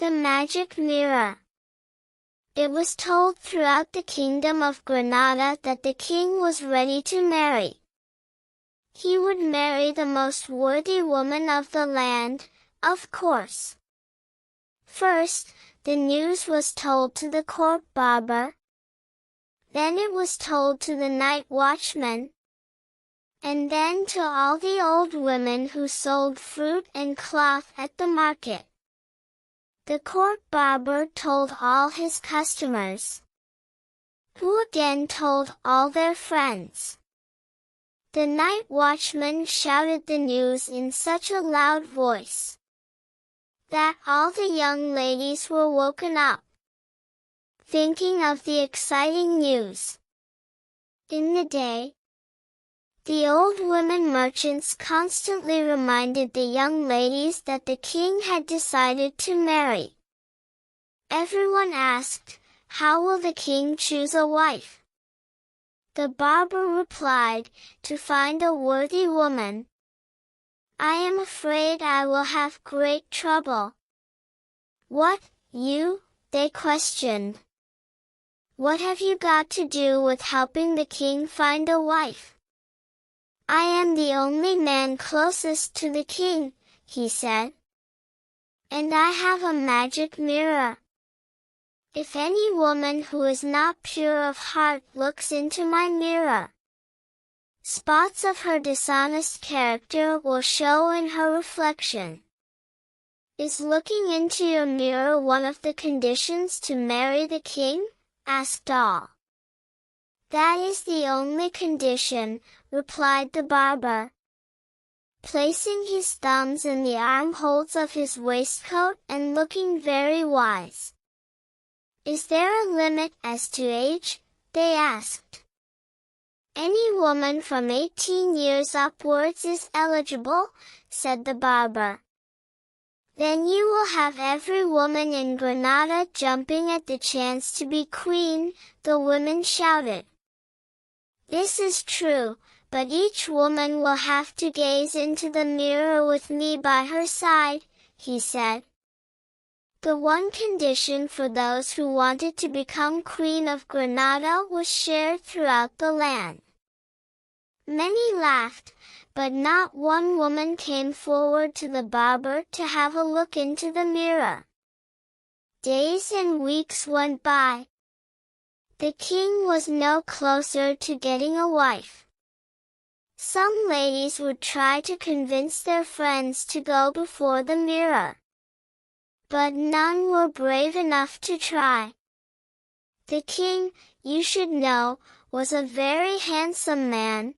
The magic mirror. It was told throughout the kingdom of Granada that the king was ready to marry. He would marry the most worthy woman of the land, of course. First, the news was told to the court barber. Then it was told to the night watchman. And then to all the old women who sold fruit and cloth at the market. The court barber told all his customers, who again told all their friends. The night watchman shouted the news in such a loud voice that all the young ladies were woken up, thinking of the exciting news. In the day, the old women merchants constantly reminded the young ladies that the king had decided to marry. Everyone asked, "How will the king choose a wife?" The barber replied, "To find a worthy woman." "I am afraid I will have great trouble." "What, you?" they questioned. "What have you got to do with helping the king find a wife?" "I am the only man closest to the king," he said. "And I have a magic mirror. If any woman who is not pure of heart looks into my mirror, spots of her dishonest character will show in her reflection." "Is looking into your mirror one of the conditions to marry the king?" asked all. "That is the only condition," replied the barber, placing his thumbs in the armholes of his waistcoat and looking very wise. "Is there a limit as to age?" they asked. "Any woman from 18 years upwards is eligible," said the barber. "Then you will have every woman in Granada jumping at the chance to be queen," the women shouted. "This is true, but each woman will have to gaze into the mirror with me by her side," he said. The one condition for those who wanted to become Queen of Granada was shared throughout the land. Many laughed, but not one woman came forward to the barber to have a look into the mirror. Days and weeks went by. The king was no closer to getting a wife. Some ladies would try to convince their friends to go before the mirror, but none were brave enough to try. The king, you should know, was a very handsome man,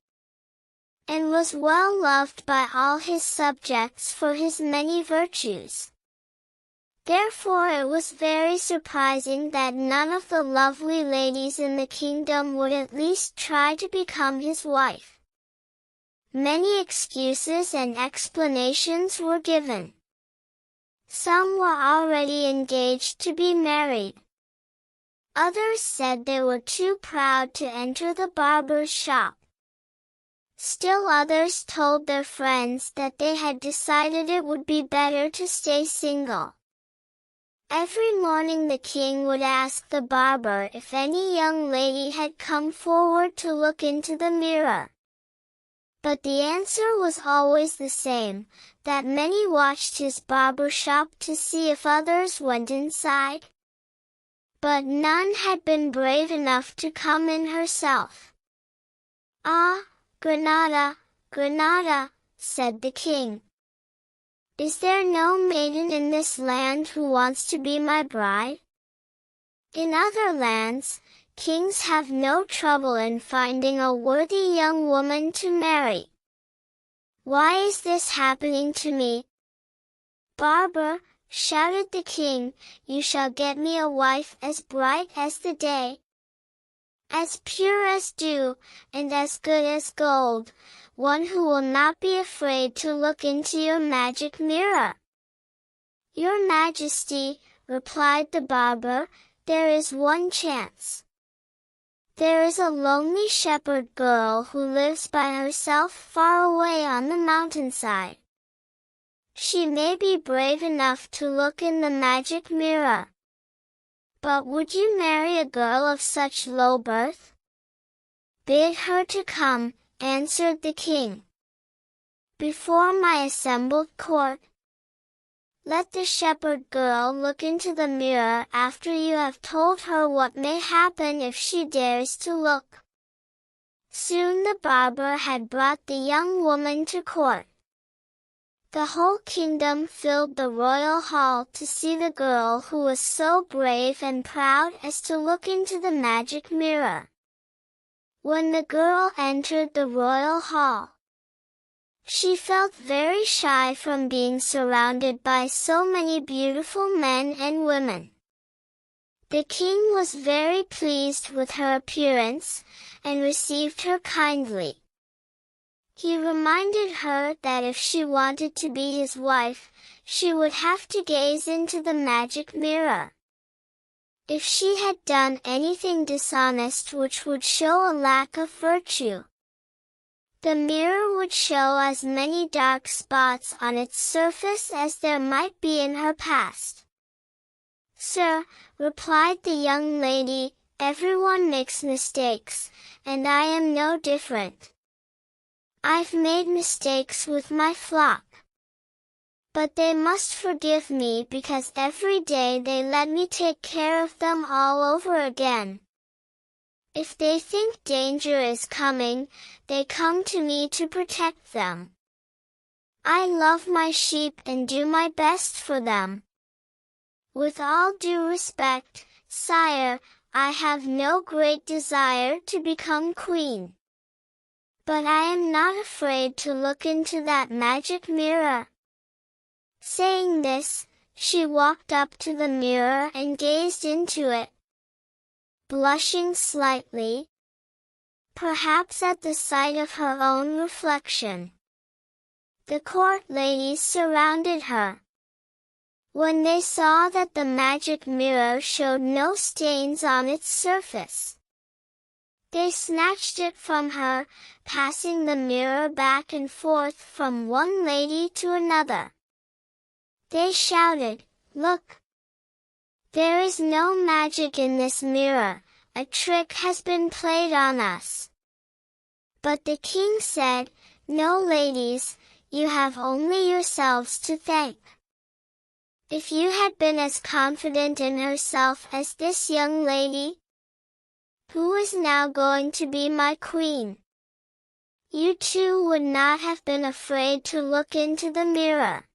and was well loved by all his subjects for his many virtues. Therefore it was very surprising that none of the lovely ladies in the kingdom would at least try to become his wife. Many excuses and explanations were given. Some were already engaged to be married. Others said they were too proud to enter the barber's shop. Still others told their friends that they had decided it would be better to stay single. Every morning the king would ask the barber if any young lady had come forward to look into the mirror. But the answer was always the same, that many watched his barber shop to see if others went inside. But none had been brave enough to come in herself. "Ah, Granada, Granada," said the king. "Is there no maiden in this land who wants to be my bride?" In other lands, kings have no trouble in finding a worthy young woman to marry. Why is this happening to me? "Barber," shouted the king, "you shall get me a wife as bright as the day, as pure as dew, and as good as gold, one who will not be afraid to look into your magic mirror." "Your Majesty," replied the barber, "there is one chance. There is a lonely shepherd girl who lives by herself far away on the mountainside. She may be brave enough to look in the magic mirror. But would you marry a girl of such low birth? Bid her to come, answered the king. Before my assembled court. Let the shepherd girl look into the mirror after you have told her what may happen if she dares to look. Soon the barber had brought the young woman to court. The whole kingdom filled the royal hall to see the girl who was so brave and proud as to look into the magic mirror. When the girl entered the royal hall, she felt very shy from being surrounded by so many beautiful men and women. The king was very pleased with her appearance, and received her kindly. He reminded her that if she wanted to be his wife, she would have to gaze into the magic mirror. If she had done anything dishonest which would show a lack of virtue, the mirror would show as many dark spots on its surface as there might be in her past. Sir, replied the young lady, everyone makes mistakes, and I am no different. I've made mistakes with my flock. But they must forgive me because every day they let me take care of them all over again. If they think danger is coming, they come to me to protect them. I love my sheep and do my best for them. With all due respect, sire, I have no great desire to become queen. But I am not afraid to look into that magic mirror. Saying this, she walked up to the mirror and gazed into it. Blushing slightly, perhaps at the sight of her own reflection, the court ladies surrounded her. When they saw that the magic mirror showed no stains on its surface, they snatched it from her, passing the mirror back and forth from one lady to another. They shouted, "Look! There is no magic in this mirror, a trick has been played on us." But the king said, "No, ladies, you have only yourselves to thank. If you had been as confident in herself as this young lady, who is now going to be my queen, you too would not have been afraid to look into the mirror."